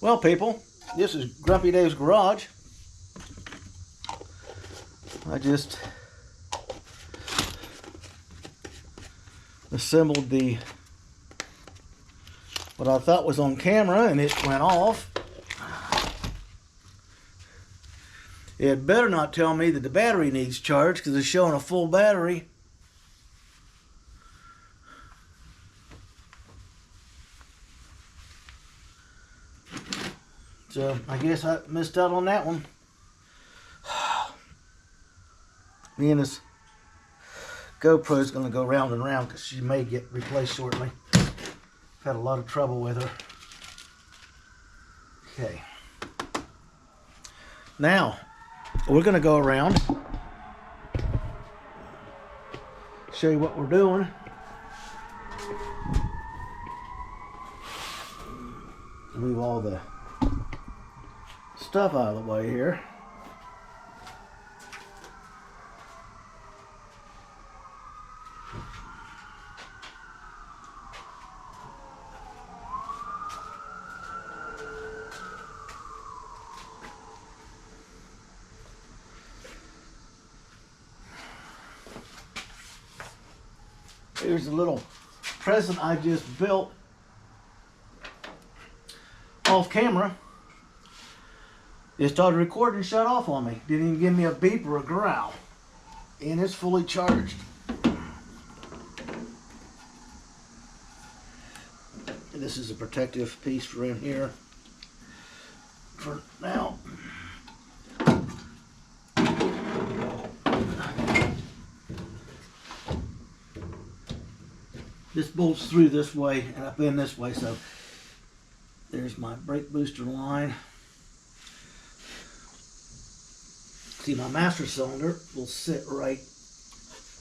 Well, people, this is Grumpy Dave's Garage. I just assembled what I thought was on camera, and it went off. It better not tell me that the battery needs charge, because it's showing a full battery. So I guess I missed out on that one. Me and this GoPro is going to go round and round because she may get replaced shortly. I've had a lot of trouble with her. Okay. Now, we're going to go around, show you what we're doing. Move all the stuff out of the way here. Here's a little present I just built off camera. It started recording and shut off on me. Didn't even give me a beep or a growl. And it's fully charged. This is a protective piece for in here for now. This bolts through this way and up in this way, so there's my brake booster line. See, my master cylinder will sit right.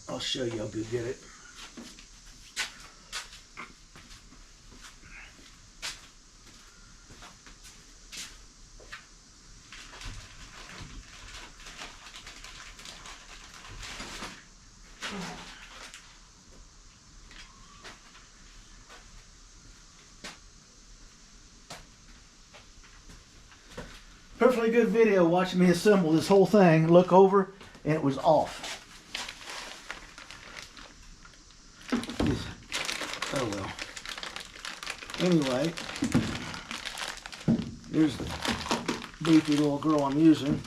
I'll show you. I'll go get it. Perfectly good video watching me assemble this whole thing. Look over, and it was off. Oh well. Anyway, here's the beefy little girl I'm using.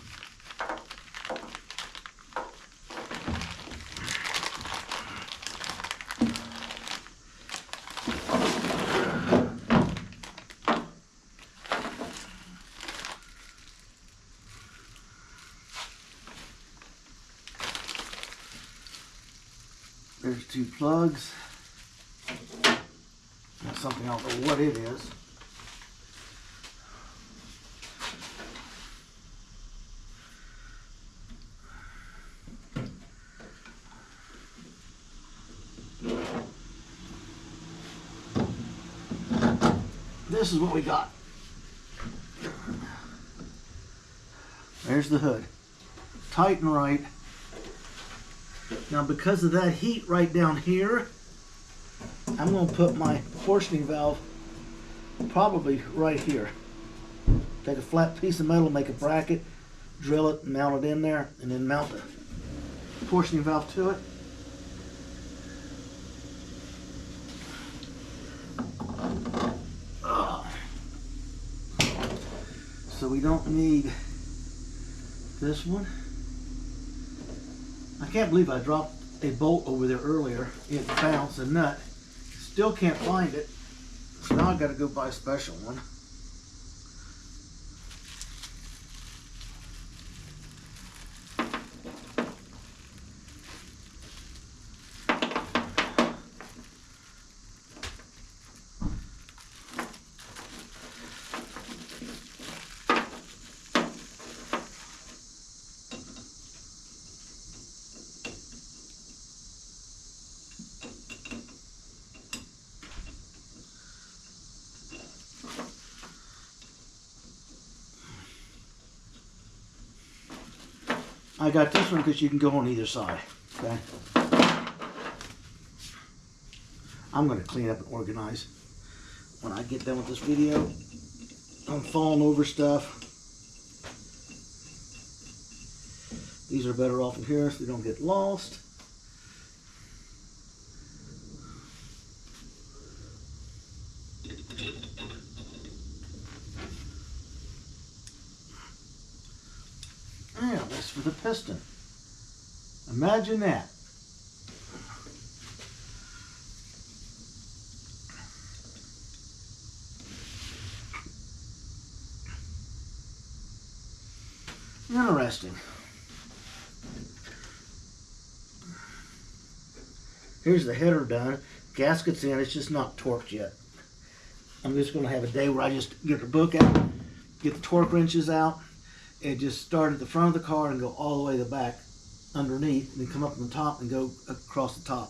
There's two plugs. That's something I don't know what it is. This is what we got. There's the hood. Tight and right. Now, because of that heat right down here, I'm going to put my portioning valve probably right here. Take a flat piece of metal, make a bracket, drill it, mount it in there, and then mount the portioning valve to it. So we don't need this one. I can't believe I dropped a bolt over there earlier. It bounced a nut. Still can't find it. So now I've got to go buy a special one. I got this one because you can go on either side, okay? I'm going to clean up and organize when I get done with this video. I'm falling over stuff. These are better off in here so they don't get lost. Yeah, that's for the piston. Imagine that. Interesting. Here's the header done. Gasket's in, it's just not torqued yet. I'm just going to have a day where I just get the book out, get the torque wrenches out, and just start at the front of the car and go all the way to the back underneath, and then come up on the top and go across the top.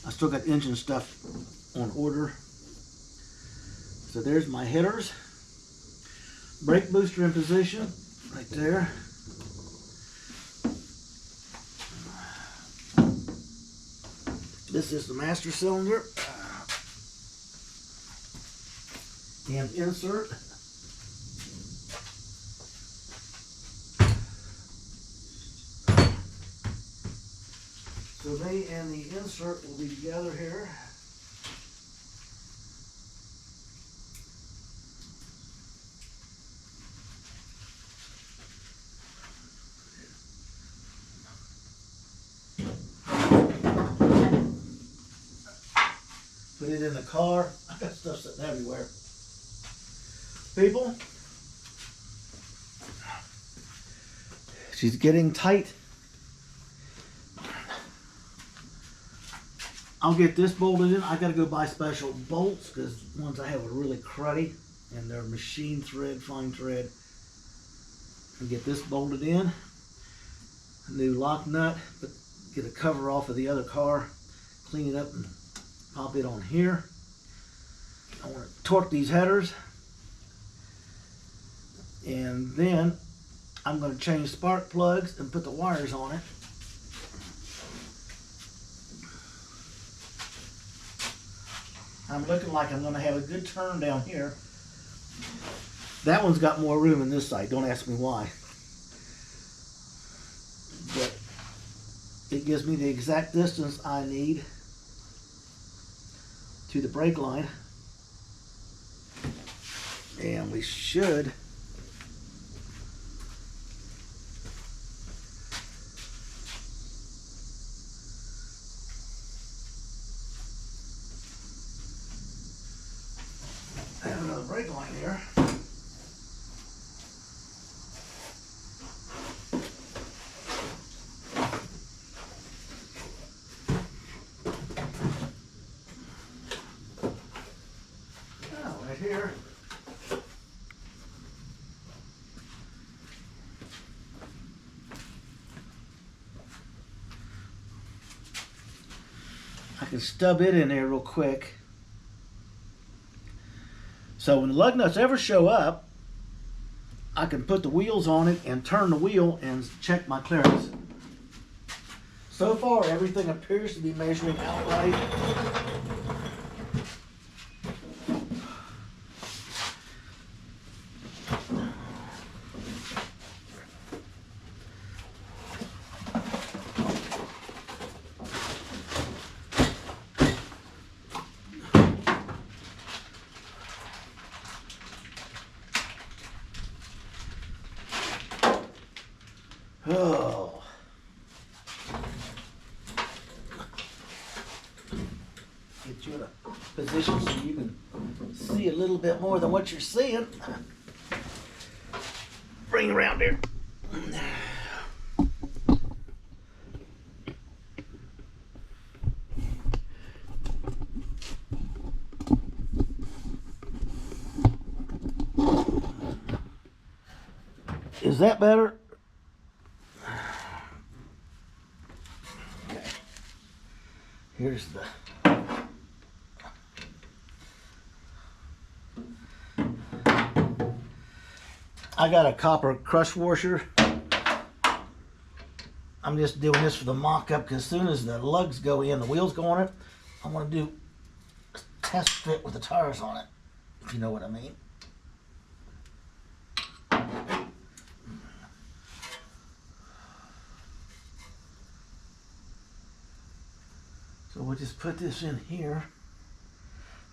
I still got engine stuff on order. So there's my headers. Brake booster in position, right there. This is the master cylinder and insert. So they and the insert will be together here. Put it in the car. I got stuff sitting everywhere. People, she's getting tight. I'll get this bolted in. I gotta go buy special bolts because ones I have are really cruddy and they're machine thread, fine thread. And get this bolted in. A new lock nut, but get a cover off of the other car, clean it up and pop it on here. I want to torque these headers. And then I'm going to change spark plugs and put the wires on it. I'm looking like I'm going to have a good turn down here. That one's got more room than this side. Don't ask me why. But it gives me the exact distance I need to the brake line. And we should have another brake line here. Right here. I can stub it in there real quick. So when the lug nuts ever show up, I can put the wheels on it and turn the wheel and check my clearance. So far, everything appears to be measuring out right. Oh. Get you in a position so you can see a little bit more than what you're seeing. Bring it around here. Is that better? Okay. Here's the I got a copper crush washer. I'm just doing this for the mock-up because as soon as the lugs go in, the wheels go on it, I want to do a test fit with the tires on it, if you know what I mean. So we'll just put this in here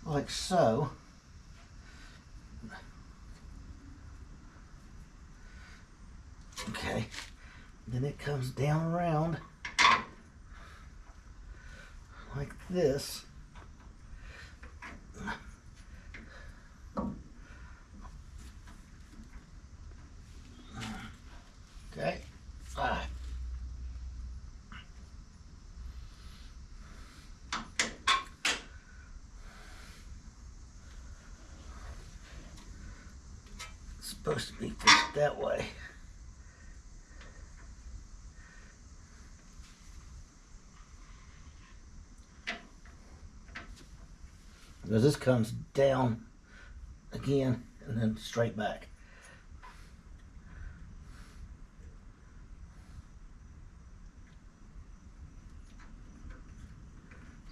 like so. Okay, then it comes down around like this. Okay. It's supposed to be pushed that way. Because this comes down again and then straight back.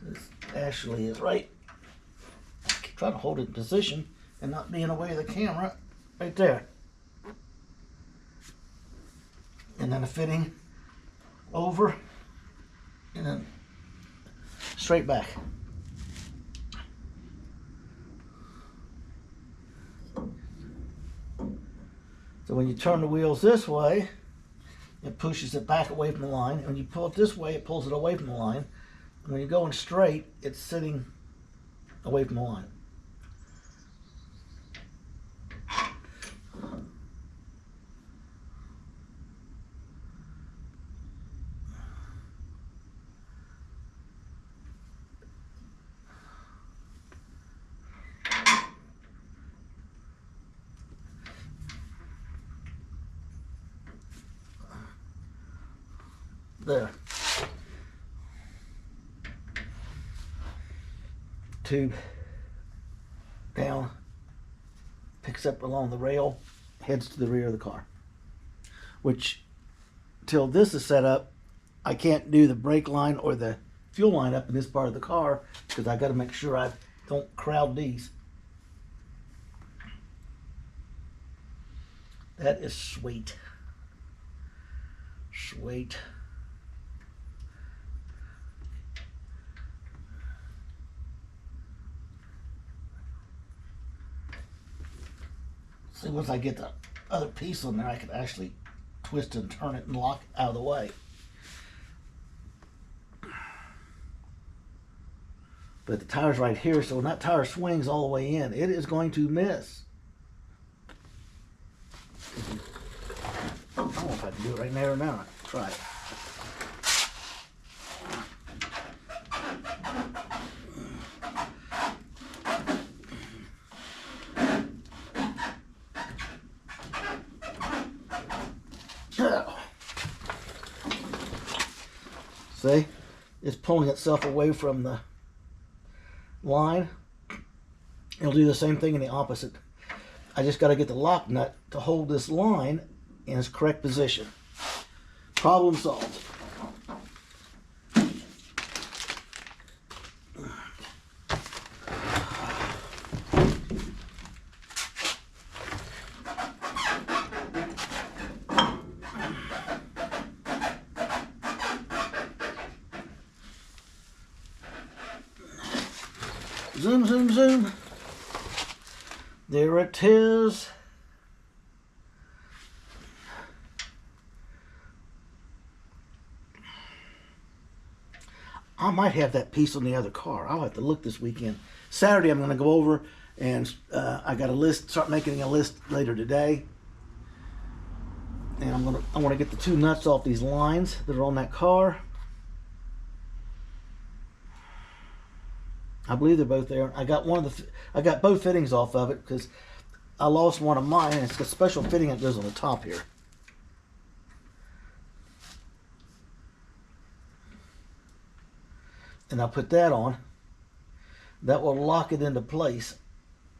So this actually is right. Try to hold it in position and not be in the way of the camera. Right there. And then a fitting over and then straight back. So when you turn the wheels this way, it pushes it back away from the line. And when you pull it this way, it pulls it away from the line. And when you're going straight, it's sitting away from the line. There. Tube down, picks up along the rail, heads to the rear of the car. Which, till this is set up, I can't do the brake line or the fuel line up in this part of the car because I got to make sure I don't crowd these. That is sweet. Sweet. See, once I get the other piece on there, I can actually twist and turn it and lock it out of the way. But the tire's right here, so when that tire swings all the way in, it is going to miss. I don't know if I can do it right now or not. Try it. See, it's pulling itself away from the line. It'll do the same thing in the opposite. I just got to get the lock nut to hold this line in its correct position. Problem solved. Zoom, zoom, zoom. There it is. I might have that piece on the other car. I'll have to look this weekend. Saturday I'm going to go over and I got a list, start making a list later today. And I want to get the two nuts off these lines that are on that car. I believe they're both there. I got both fittings off of it because I lost one of mine, and it's a special fitting that goes on the top here. And I'll put that on. That will lock it into place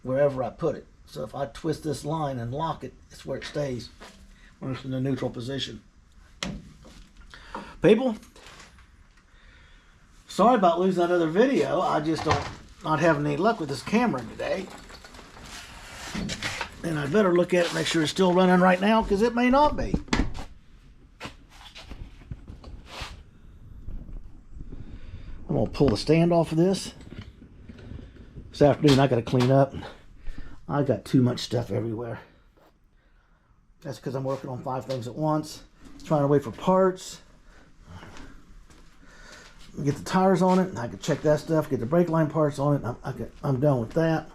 wherever I put it. So if I twist this line and lock it, it's where it stays when it's in the neutral position. People, sorry about losing that other video. I just not having any luck with this camera today. And I better look at it, make sure it's still running right now, because it may not be. I'm going to pull the stand off of this. This afternoon I got to clean up. I got too much stuff everywhere. That's because I'm working on 5 things at once. Trying to wait for parts. Get the tires on it. I can check that stuff. Get the brake line parts on it. I'm done with that.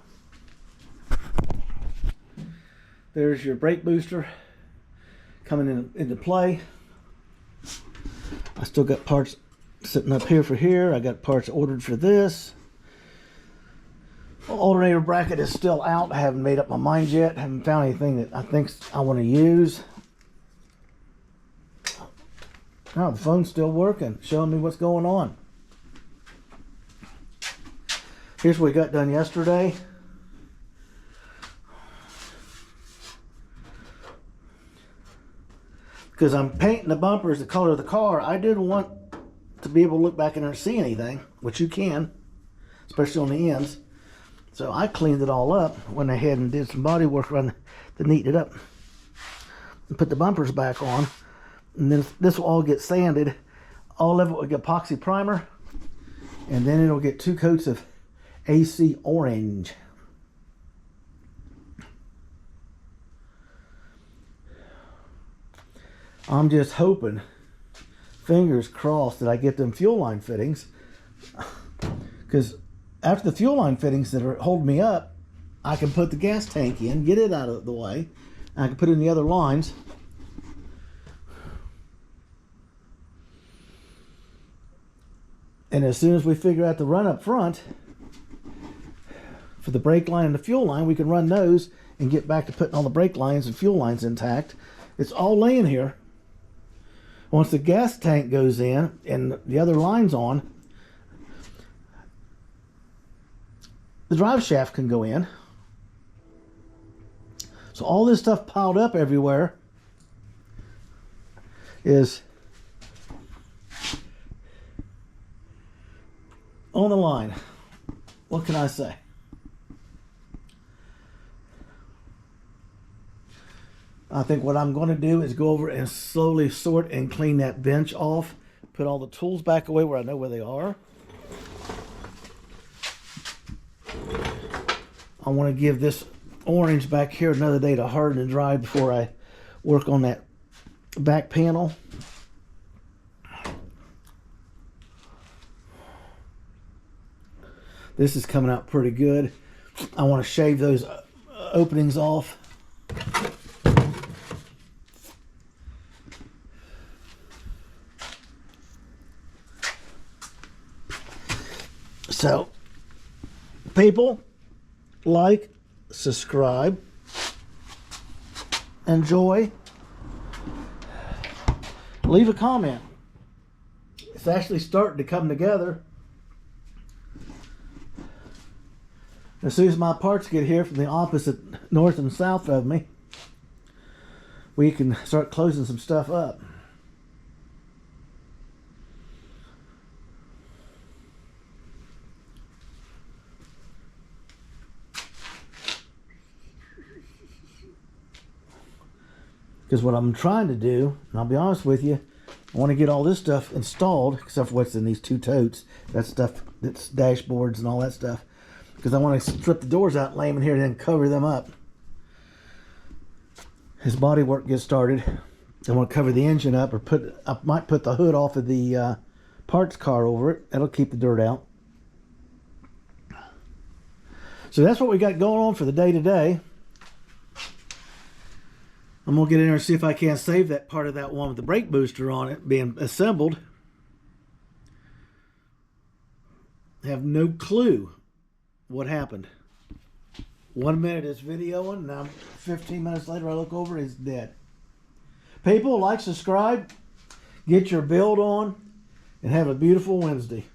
There's your brake booster coming into play. I still got parts sitting up here for here. I got parts ordered for this. Alternator bracket is still out. I haven't made up my mind yet. Haven't found anything that I think I want to use. Oh, the phone's still working, showing me what's going on. Here's what we got done yesterday. Because I'm painting the bumpers the color of the car, I didn't want to be able to look back in there and see anything, which you can, especially on the ends. So I cleaned it all up, went ahead and did some body work around to neaten it up and put the bumpers back on. And then this will all get sanded. All of it will get epoxy primer, and then it'll get 2 coats of AC orange. I'm just hoping, fingers crossed, that I get them fuel line fittings, because after the fuel line fittings that are holding me up, I can put the gas tank in, get it out of the way, and I can put in the other lines. And as soon as we figure out the run up front for the brake line and the fuel line, we can run those and get back to putting all the brake lines and fuel lines intact. It's all laying here. Once the gas tank goes in and the other line's on, the drive shaft can go in. So all this stuff piled up everywhere is on the line. What can I say? I think what I'm going to do is go over and slowly sort and clean that bench off. Put all the tools back away where I know where they are. I want to give this orange back here another day to harden and dry before I work on that back panel. This is coming out pretty good. I want to shave those openings off. So, people, like, subscribe, enjoy, leave a comment. It's actually starting to come together. As soon as my parts get here from the opposite north and south of me, we can start closing some stuff up. Because what I'm trying to do, and I'll be honest with you, I want to get all this stuff installed, except for what's in these 2 totes. That stuff, that's dashboards and all that stuff. Because I want to strip the doors out, lay them in here, and then cover them up. As body work gets started, I want to cover the engine up, or I might put the hood off of the parts car over it. That'll keep the dirt out. So that's what we got going on for the day today. I'm going to get in there and see if I can save that part of that one with the brake booster on it being assembled. I have no clue what happened. 1 minute is videoing, and now 15 minutes later I look over, it's dead. People, like, subscribe, get your build on, and have a beautiful Wednesday.